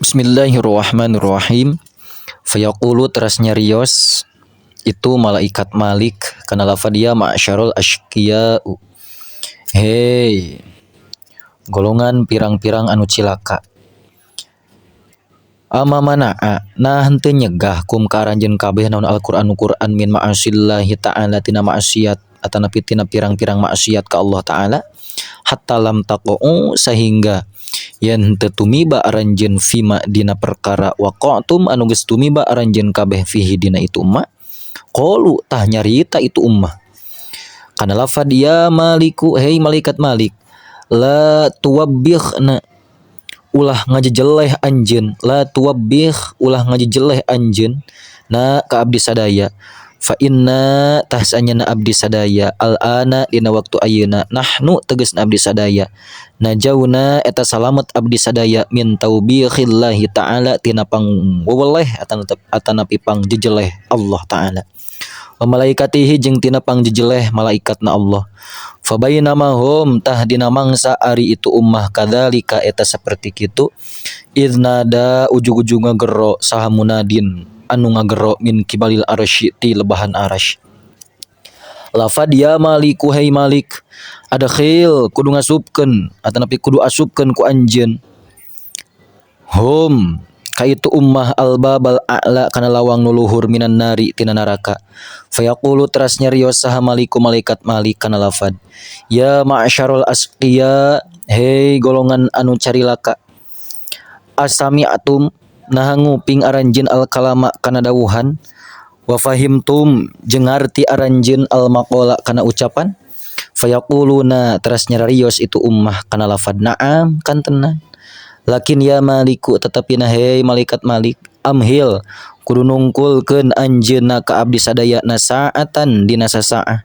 Bismillahirrahmanirrahim. Fayaqulu teras nyarios itu malaikat Malik kana lafad dia ma'syarul asyqiya. Hei golongan pirang-pirang anu cilaka. Ama mana'a nah henteu nyegah kum karanjeun kabeh naon Al-Qur'an min ma'asillahi ta'ala tina maksiat atanapi tina pirang-pirang maksiat ka Allah taala hatta lam taqu sehingga yen teu tumiba aranjeun fima dina perkara waqatum anu geus tumiba aranjeun kabeh fihi dina itu umma qalu tah nyarita itu ummah kana lafad ya maliku hei malaikat Malik la tuwabbighna ulah ngajejeleh anjeun la tuwabbigh ulah ngajejeleh anjeun na ka abdi sadaya fa inna tahsanyana abdi sadaya al-ana dina waktu ayeuna nahnu tegasna abdi sadaya najauna eta salamet abdi sadaya min taubikhillahi ta'ala tina pangweweleh atanapi pangjejeleh Allah ta'ala wa malaikatihi jeung tina pangjejeleh malaikatna Allah fa bainama hum tah dina mangsa ari itu ummah kadzalika eta saperti kitu iznada ujug-ujug ngagero saha munadin anu ngagero min kibalil arsy ti lebahan arasy lafad ya maliku hai malik adkhil kudu ngasupkeun atanapi kudu asupkeun ku anjeun hum ka itu ummah albabal a'la kana lawang nu luhur minan nari tina neraka fayaqulu teras nyarios saha maliku malaikat Malik kana lafad ya ma'syarul asqiya hei golongan anu carilaka asami'atum nah nguping aranjeun al kalama kana dawuhan wa fahimtum jeung ngarti aranjeun al maqala kana ucapan fayaquluna teras nyarios itu ummah kana lafad na'am kantenan lakin ya maliku tetapi nah hei malaikat Malik amhil kudu nungkulkeun anjeunna ka abdi sadayana saatan dina sasaah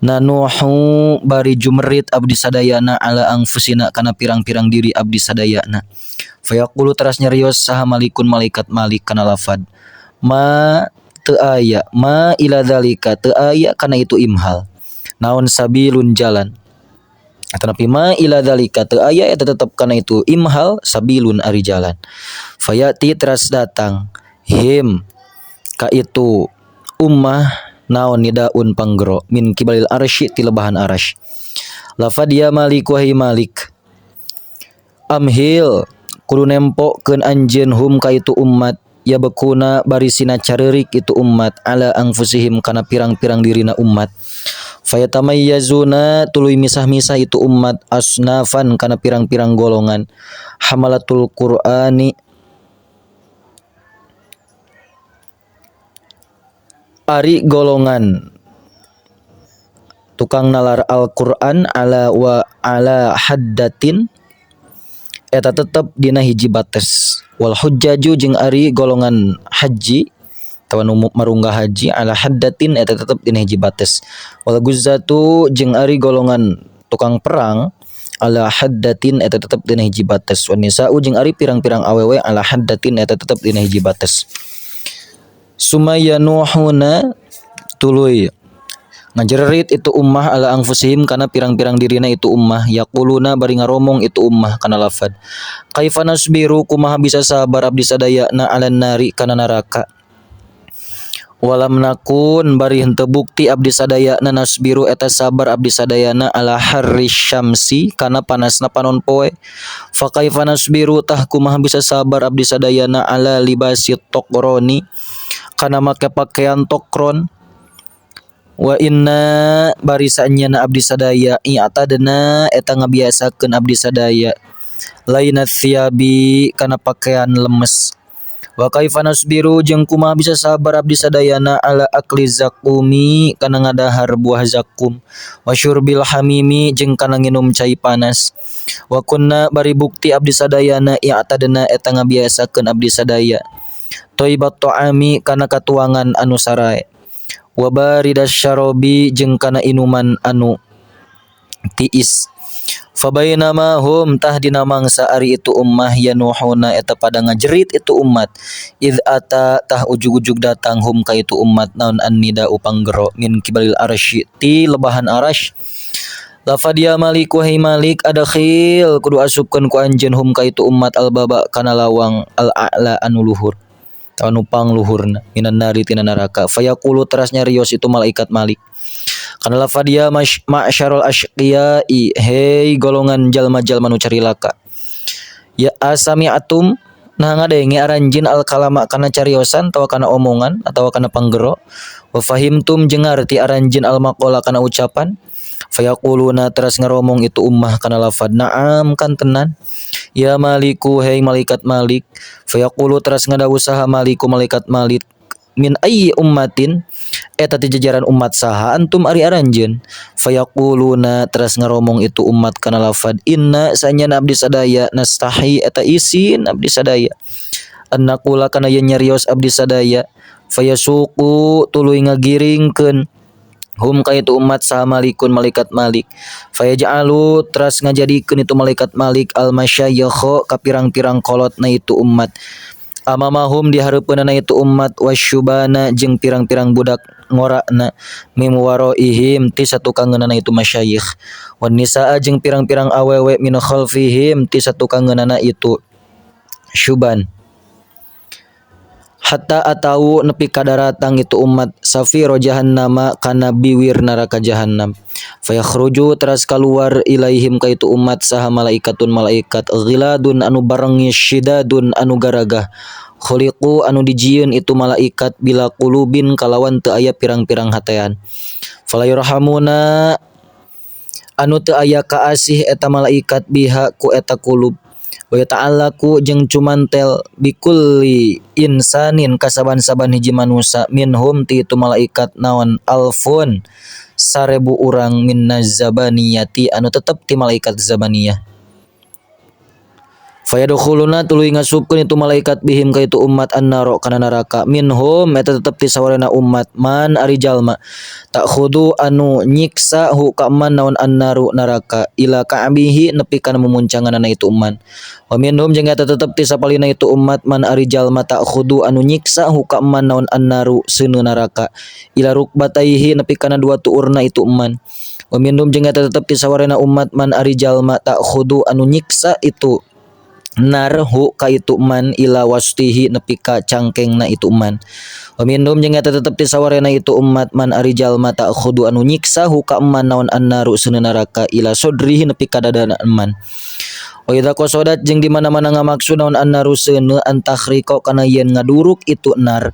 nanuhu bari jumerit abdi sadayana ala anfusina kana pirang-pirang diri abdi sadayana fayaqulu teras nyarios saha malikun malaikat Malik kana lafad ma teu aya ma ila zalika teu aya kana itu imhal naon sabilun jalan atanapi ma ila zalika teu aya eta tetep kana itu imhal sabilun ari jalan fayati teras datang him ka itu ummah naon nidaun panggero min kibalil arsy ti lebahan arasy lafad ya malik wahai malik amhil kudu nempokeun anjeun hum ka itu umat ya bekuna barisina careurik itu umat ala anfusihim kana pirang-pirang dirina umat fayatamayyazuna tuluy misah-misah itu umat asnafan kana pirang-pirang golongan hamalatul qur'ani ari golongan tukang nalar Al-Qur'an ala wa ala haddatin eta tetep dina hiji bates wal hujjaju jeung ari golongan haji tawan marunggah haji ala haddatin eta tetep dina hiji bates wal guzzatu jeung ari golongan tukang perang ala haddatin eta tetep dina hiji bates wan nisa'u jeung ari pirang-pirang awewe ala haddatin eta tetep dina hiji bates sumayanuhuna tuluy ngajerit itu ummah ala anfusihim kana pirang-pirang dirina itu ummah yaquluna bari ngaromong itu ummah kana lafad kaifa nasbiru kumaha bisa sabar abdi sadayana alan nari kana neraka walam nakun bari henteu bukti abdi sadayana nasbiru eta sabar abdi sadayana ala harris syamsi kana panasna panon poe fa kaifa nasbiru tah kumaha bisa sabar abdi sadayana ala libasi tokroni kana make pakaian tokron wa inna barisanyana abdi sadaya i'tadna eta ngabiasakeun abdi sadaya lainat thiyabi kana pakaian lemes wa kaifa nasbiru jeung kumaha bisa sabar abdi sadayana ala akli zakumi kana ngadahar buah zakum wa syurbil hamimi jeung kana nginum cai panas wa kunna bari bukti abdi sadayana i'tadna eta ngabiasakeun abdi sadaya thayyibat ta'ami kana katuangan anu sarae wa baridash syarabi jeung kana inuman anu tiis fa bainama hum tah dina mangsa ari itu ummah yanuhuna eta pada ngajerit itu umat id ata tah ujug-ujug datang hum ka itu umat naon annida upanggero min kibalil arsy ti lebahan arasy Lafad ya malik wahai malik adakhil kudu asupkeun ku anjeun hum ka itu umat albaba kana lawang al a'la anu luhur anu pangluhurna minan nari tina neraka fayaqulu teras nyarios itu malaikat malik kana lafad ya ma'syarul asyqiyai hei golongan jalma-jalma nu carilaka ya asami'atum nah ngadenge aranjeun al kalama kana cariosan atawa kana omongan atawa kana panggero wa fahimtum jeung ngarti aranjeun al maqala kana ucapan fayaquluna teras ngaromong itu ummah kana lafad na'am kan tenan ya maliku hei malaikat malik fayaqulu teras ngadawuh saha maliku malaikat malik min ayyi ummatin eta ti jajaran umat saha antum ari aranjeun fayaquluna teras ngaromong itu umat kana lafad inna sanyana abdi sadaya nastahi eta isin abdi sadaya annaqula kana yen nyarios abdi sadaya fayasuqu tuluy ngagiringkeun hum ka itu umat saha malikun malaikat malik fayaj'alu teras ngajadikeun itu malaikat malik al masyayikh ka pirang-pirang kolotna itu umat amamahum di hareupeunna itu umat wasyubana jeung pirang-pirang budak ngorana mim waraihim ti satukangeunana itu masyayikh wan nisaa jeung pirang-pirang awewe min khalfihim ti satukangeunana itu syuban hatta atau nepi kadaratang itu umat safiro jahannama kana biwir neraka jahannam fayakhruju teras kaluar ilaihim ka itu umat saha malaikatun malaikat ghiladun anu barengi syidadun anu garagah khuliqu anu dijieun itu malaikat bila qulubin kalawan teu aya pirang-pirang hatean falayurhamuna anu teu aya kaasih eta malaikat biha ku eta qulub wa ta'allaku jeung cumantel bikulli insanin kasaban-saban hiji manusia minhum ti itu malaikat naon alfun 1000 urang minnaz zabaniyati anu tetep ti malaikat zabaniyah fayadkhuluna tuluy ngasupkeun itu malaikat bihim ka itu umat annaro kana neraka minhum eta tetep ti sawarena umat man ari jalma takhudu anu nyiksa hu ka man naon annaru neraka ila ka'bihi nepi kana mumuncanganna itu umat wa minhum jeung eta tetep ti sapalina itu umat man ari jalma takhudu anu nyiksa hu ka man naon annaru seuneu neraka ila rukbataihi nepi kana dua tuurna itu umat wa minhum jeung eta tetep ti sawarena umat man ari jalma takhudu anu nyiksa itu narhu ka itu man ila wastihi nepi ka cangkengna itu man wa minhum jeung eta tetep ti sawarena itu umat man ari jalma ta'khudu anu nyiksa hu ka man naon annaru seuneu neraka ila sodrihi nepi ka dadana man wa idza qasadat jeung di mana-mana ngamaksud naon annaru seuneu antakhriqa kana yen ngaduruk itu nar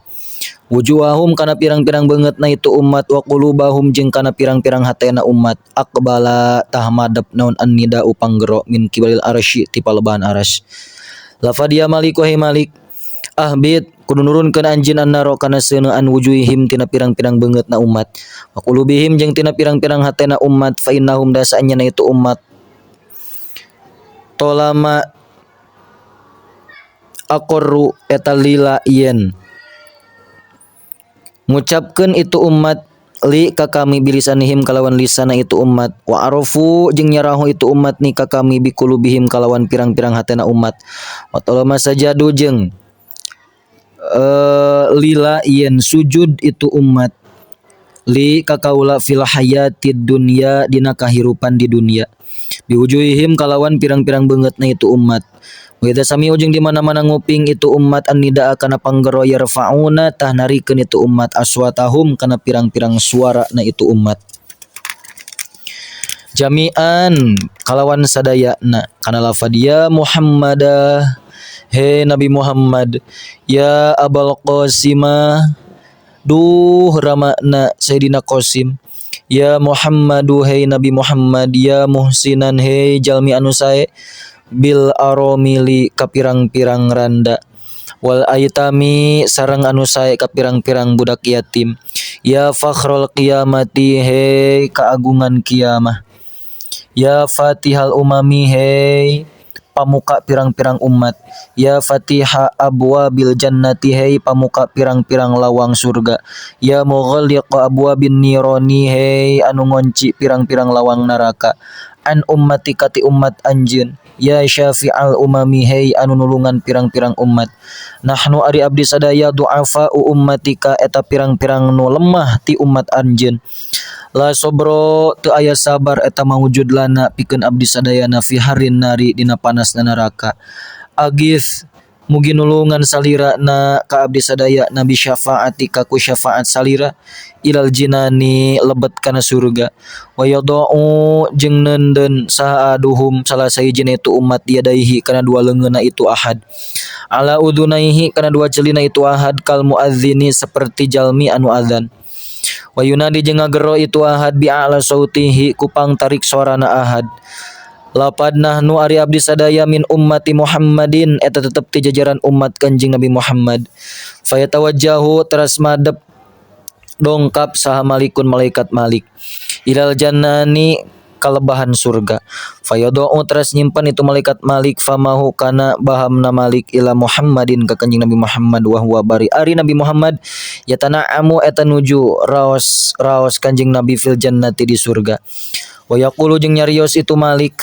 wujuhahum kana pirang-pirang beungeutna itu umat wa qulubahum jeung kana pirang-pirang hatena umat aqbala tah madep naon annida upanggero min kibalil arsy ti palebahan arsy lafad ya malik wahai malik ahbit kudu nurunkeun anjeun annaro kana seuneuan wujuhihim tina pirang-pirang beungeutna umat wa qulubihim jeung tina pirang-pirang hatena umat fa innahum dasanyana itu umat tolama aqarru eta lila yen ngucapkeun itu umat li ka kami bilisanihim kalawan lisana itu umat wa arafu jeung nyarahu itu umat ni ka kami bikulubihim kalawan pirang-pirang hatena umat wa talama sajadu jeung lila yen sujud itu umat li ka kaula fil hayatid dunya dina kahirupan di dunia biwujuhihim kalawan pirang-pirang beungeutna itu umat wa idza sami'u jeung di mana-mana nguping itu umat annida kana panggero yarfa'una tah narikeun itu umat aswatahum kana pirang-pirang suarana itu umat jami'an kalawan sadayana kana lafad ya Muhammadah he Nabi Muhammad ya Abul Qasimah duh ramana Sayyidina Qasim ya Muhammadu hey Nabi Muhammad ya muhsinan hey jalmi anu sae bil aromili ka pirang-pirang randa wal aitami sareng anu sae ka pirang-pirang budak yatim ya fakhrul qiyamati hey kaagungan kiamah ya fatihal umami hey pamuka pirang-pirang umat ya fatiha abwabil jannati hey pamuka pirang-pirang lawang surga ya mughalliqa abwabin nirani hey anu ngonci pirang-pirang lawang neraka an ummati kati umat anjeun ya syafi'al umami hey anu nulungan pirang-pirang umat nahnu ari abdi sadaya du'afa ummatika eta pirang-pirang nu lemah ti umat anjeun La sobro teu aya sabar eta mawujud lana pikeun abdi sadayana fi harin nari dina panasna neraka. Agis mugi nulungan salira na ka abdi sadaya nabi syafaati kaku syafaat salira ilal jinani lebet kana surga. Wa yadau jeung neundeun saha aduhum salah sahijina itu umat yadaihi kana dua leungeunna itu ahad. Ala udunaihi kana dua celina itu ahad kal muadzini seperti jalmi anu adzan. Wa yunadi jeung ngagero itu ahad bi a'la sautihi kupang tarik suarana ahad. Lapad nahnu ari abdi sadaya min ummati Muhammadin eta tetep ti jajaran umat Kanjing Nabi Muhammad. Fayatawajjahu teras madep dongkap saha malikun malaikat Malik ilal jannani kalebahan surga. Fayadau teras nyimpan itu malaikat Malik famahu kana bahamna Malik ila Muhammadin ka Kanjing Nabi Muhammad wa huwa bari ari Nabi Muhammad yatana'amu eta nuju raos Kanjing Nabi fil jannati di surga. Wa yaqulu jeung nyarios itu Malik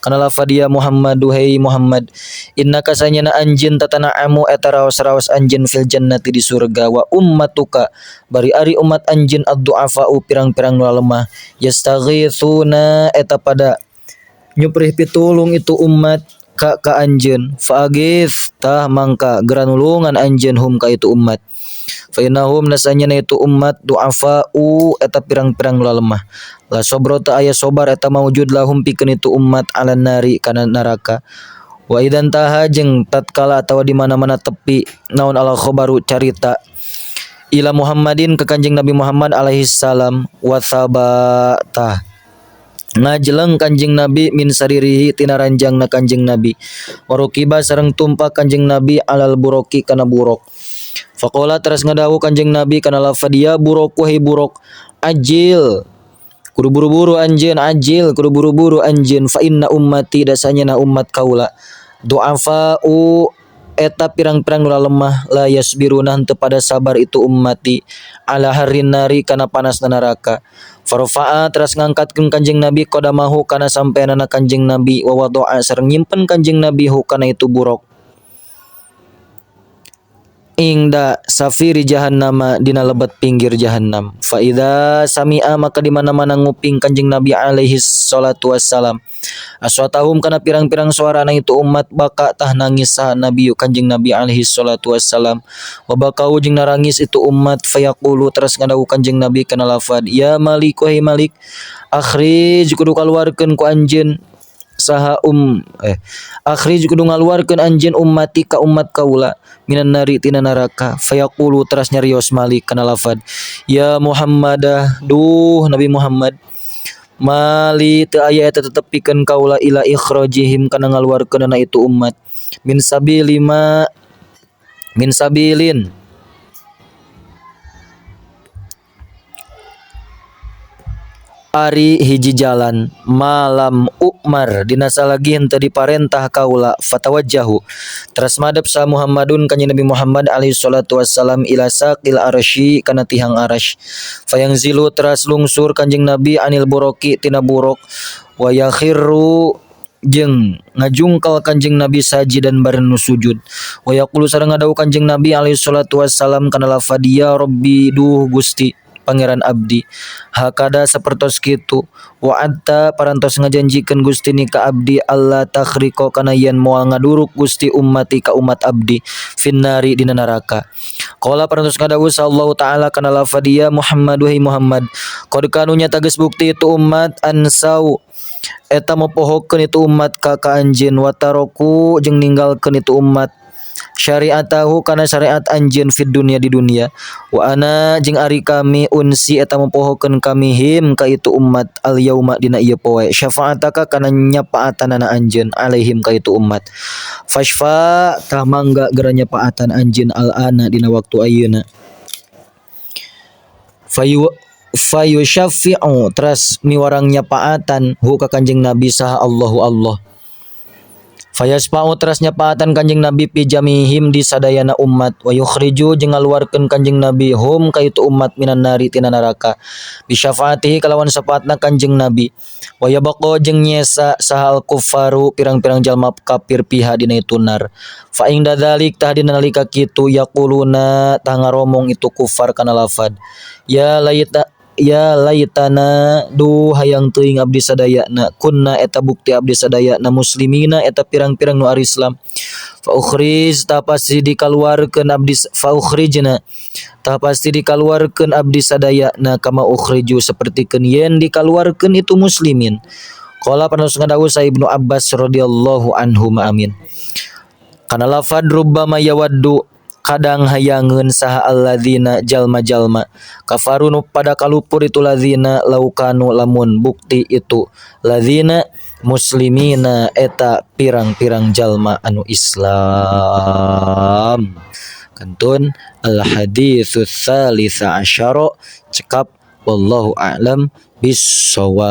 kana lafad ya Muhammad duhai Muhammad innaka sanyana anjeun tatana'amu eta raos-raos anjeun fil jannati di surga wa ummatuka bari ari umat anjeun ad-du'afa'u pirang-pirang nu lemah yastaghithuna eta pada nyuprih pitulung itu umat ka anjeun fa'agith tah mangka geranulungan anjeun hum ka itu umat fa innahum nasanyana itu umat du'afa'u eta pirang-pirang nu lemah la sobro ta aya sobar eta mawujud lahum pikeun itu umat alan nari kana neraka. Wa idan taha jeung tatkala atawa di mana-mana tepi naon al khabaru carita ila Muhammadin ka Kanjing Nabi Muhammad alaihi salam wa sabata ngajeleng Kanjing Nabi min saririhi tina ranjangna Kanjing Nabi warukiba sareng tumpak Kanjing Nabi alal buroki kana burok. Faqala teras ngadawu Kanjing Nabi kana lafadia burok wahai burok ajil kudu buru-buru anjeun ajil kudu buru-buru anjeun fa inna ummati dasanya na umat kaula du'afa'u eta pirang-pirang nu lemah la yasbiruna henteu pada sabar itu ummati ala harin nari kana panasna neraka. Farfa'a teras ngangkatkeun Kanjing Nabi qadamahu kana sampeanana Kanjing Nabi wa wada'a sareng nyimpen Kanjing Nabi hu kana itu buruk ingda safiri jahannama dina lebat pinggir jahannam. Fa idza sami'a maka di mana-mana nguping Kanjing Nabi alaihi salatu wassalam aswatahum kana pirang-pirang suarana itu umat baka tah nangis saha Nabi Kanjing Nabi alaihi salatu wassalam wa bakau jeung narangis itu umat fayaqulu teras ngadawu Kanjing Nabi kana lafad ya Malik wahai Malik akhrij kudu kaluarkeun ku anjeun saha akhrij kudu ngaluarkeun anjeun ummati ka umat kaula minan nari tina neraka. Fayaqulu teras nyarios Malik kana lafad ya Muhammadah duh Nabi Muhammad mali teu aya eta tetep pikeun kaula ila ikhrajihim kana ngaluarkeunna itu umat min sabilin ari hiji jalan malam umar dina salagi henteu diparentah kaula fatawajjahu teras madep sa Muhammadun Kanjing Nabi Muhammad alaihi salatu wassalam ila saqil arsy kana tihang arasy fayangzilu teras lungsur Kanjing Nabi anil buroki tina buruk wa yakhiru jeung ngajungkal Kanjing Nabi sajidan bareng sujud wa yaqulu sareng ngadawu Kanjing Nabi alaihi salatu wassalam kana lafad ya Rabbi duh Gusti Pangeran abdi hakada sapertos kitu wa anta parantos ngajanjikeun Gusti ni ka abdi Allah takhriqo kana yen moal ngaduruk Gusti ummati ka umat abdi finnari dina neraka. Qala parantos ngadawu sallallahu taala kana lafadiya Muhammad wahai Muhammad qad kanu nya tages bukti itu umat ansau eta mopohokeun itu umat ka anjeun wa taroku jeung ninggalkeun itu umat syariatahu kana syariat anjeun fid dunya di dunia wa ana jeung ari kami unsi eta mempohokeun kami him ka itu umat al yauma dina ieu poe syafaataka kana nyapaatanana anjeun alaihim ka itu umat fashfa tah mangga geura nyapaatan anjeun al ana dina waktu ayeuna fayu syafi'u teras miwarang nyapaatan hu ka Kanjing Nabi saha Allahu Allah fayasfa'u teras nyapaatan Kanjing Nabi pijamihim di sadayana umat wa yukhriju jeung ngaluarkeun Kanjing Nabi hum ka itu umat minan nari tina neraka bi syafaatihi kalawan syafaatna Kanjing Nabi wa yabqa jeung nyesa sahal kufaru pirang-pirang jalma kafir piha dina itu nar fa ing dadzalik tah dina nalika kitu yaquluna tah ngaromong itu kufar kana lafad ya ya laitana duh hayang teuing abdi sadayana kunna eta bukti abdi sadayana muslimina eta pirang-pirang nu ari Islam fa ukhrij ta pasti dikaluarkeun abdi fa ukhrijna ta pasti dikaluarkeun abdi sadayana kama ukhriju sapertikeun yen dikaluarkeun itu muslimin. Qala panos ngadawuh sa Ibnu Abbas radhiyallahu anhu amin. Kana lafad rubbama yawaddu kadang hayangeun saha alladzina jalma-jalma kafaru nu pada kalupur itu ladzina laukanu lamun bukti itu ladzina muslimina eta pirang-pirang jalma anu Islam. Kantun al haditsus tsalisa asyara cekap wallahu a'lam bissawab.